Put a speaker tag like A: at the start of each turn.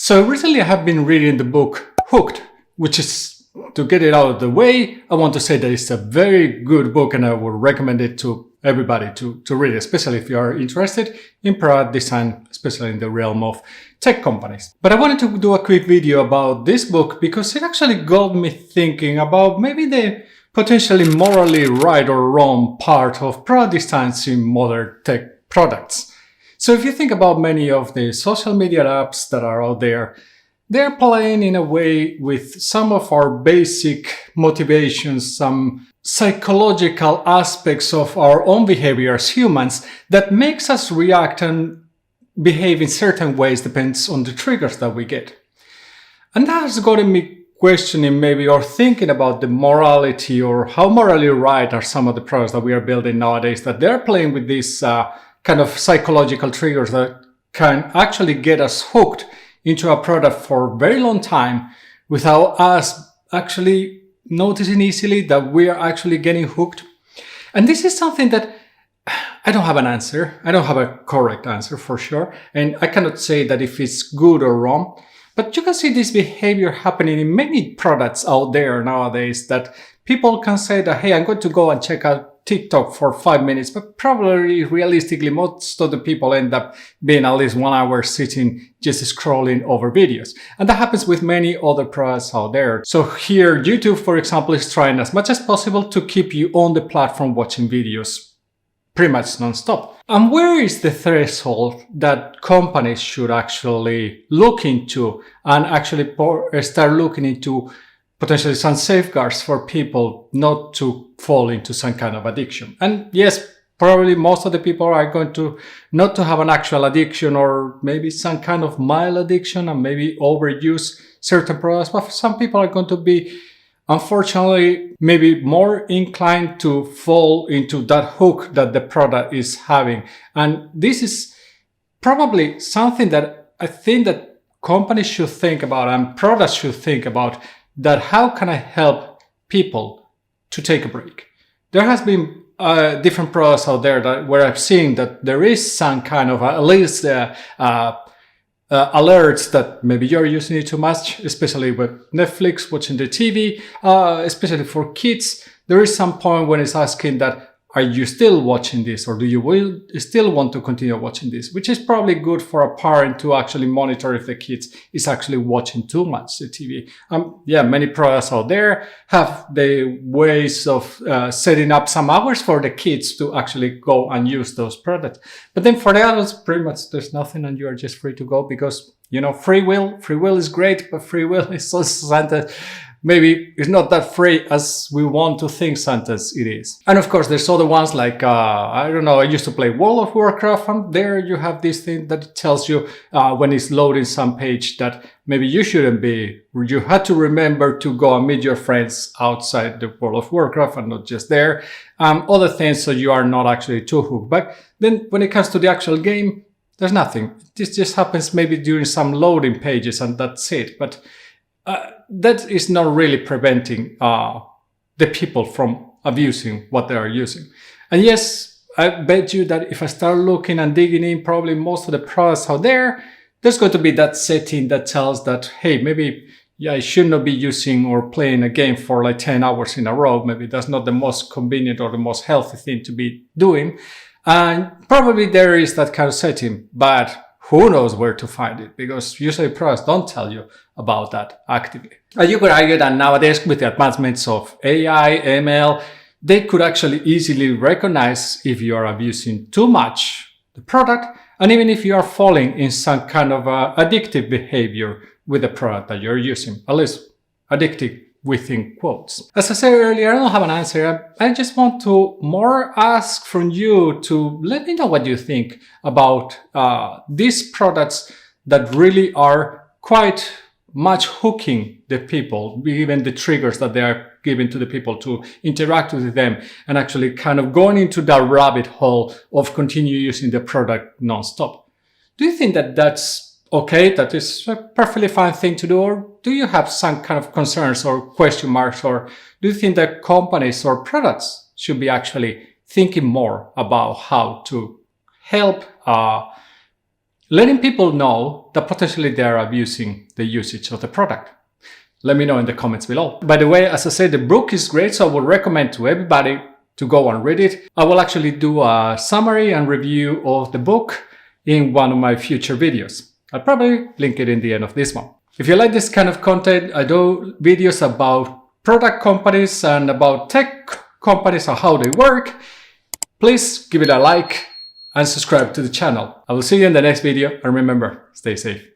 A: So recently I have been reading the book Hooked, which is, to get it out of the way, I want to say that it's a very good book and I would recommend it to everybody to read, especially if you are interested in product design, especially in the realm of tech companies. But I wanted to do a quick video about this book because it actually got me thinking about maybe the potentially morally right or wrong part of product designs in modern tech products. So if you think about many of the social media apps that are out there, they're playing in a way with some of our basic motivations, some psychological aspects of our own behavior as humans that makes us react and behave in certain ways depends on the triggers that we get. And that has gotten me questioning maybe or thinking about the morality or how morally right are some of the products that we are building nowadays, that they're playing with these kind of psychological triggers that can actually get us hooked into a product for a very long time without us actually noticing easily that we are actually getting hooked. And this is something that I don't have an answer. I don't have a correct answer for sure. And I cannot say that if it's good or wrong. But you can see this behavior happening in many products out there nowadays, that people can say that, hey, I'm going to go and check out TikTok for 5 minutes, but probably realistically, most of the people end up being at least 1 hour sitting just scrolling over videos. And that happens with many other products out there. So here, YouTube, for example, is trying as much as possible to keep you on the platform watching videos pretty much non-stop. And where is the threshold that companies should actually look into and actually start looking into potentially some safeguards for people not to fall into some kind of addiction? And yes, probably most of the people are going to not to have an actual addiction or maybe some kind of mild addiction and maybe overuse certain products, but some people are going to be, unfortunately, maybe more inclined to fall into that hook that the product is having. And this is probably something that I think that companies should think about and products should think about, that how can I help people to take a break? There has been different products out there where I've seen that there is some kind of at least alerts that maybe you're using it too much, especially with Netflix, watching the TV, especially for kids. There is some point when it's asking that, are you still watching this, or do you still want to continue watching this? Which is probably good for a parent to actually monitor if the kids is actually watching too much the TV. Yeah, many products out there have the ways of setting up some hours for the kids to actually go and use those products. But then for the adults, pretty much there's nothing and you are just free to go because, you know, free will is great, but free will is also something maybe it's not that free as we want to think sometimes it is. And of course, there's other ones like, I don't know, I used to play World of Warcraft, and there you have this thing that tells you when it's loading some page that maybe you shouldn't be. You had to remember to go and meet your friends outside the World of Warcraft and not just there. Other things so you are not actually too hooked. But then when it comes to the actual game, there's nothing. This just happens maybe during some loading pages and that's it. But that is not really preventing the people from abusing what they are using. And yes, I bet you that if I start looking and digging in, probably most of the products out there, there's going to be that setting that tells that, hey, maybe I should not be using or playing a game for like 10 hours in a row. Maybe that's not the most convenient or the most healthy thing to be doing. And probably there is that kind of setting, but who knows where to find it, because usually products don't tell you about that actively. And you could argue that nowadays with the advancements of AI, ML, they could actually easily recognize if you are abusing too much the product, and even if you are falling in some kind of addictive behavior with the product that you're using, at least addictive within quotes. As I said earlier, I don't have an answer. I just want to more ask from you to let me know what you think about these products that really are quite much hooking the people, even the triggers that they are giving to the people to interact with them and actually kind of going into that rabbit hole of continue using the product non-stop. Do you think that that's okay, that is a perfectly fine thing to do, or do you have some kind of concerns or question marks, or do you think that companies or products should be actually thinking more about how to help letting people know that potentially they are abusing the usage of the product. Let me know in the comments below. By the way, as I said, the book is great, so I would recommend to everybody to go and read it. I will actually do a summary and review of the book in one of my future videos. I'll probably link it in the end of this one. If you like this kind of content, I do videos about product companies and about tech companies and how they work. Please give it a like and subscribe to the channel. I will see you in the next video, and remember, stay safe.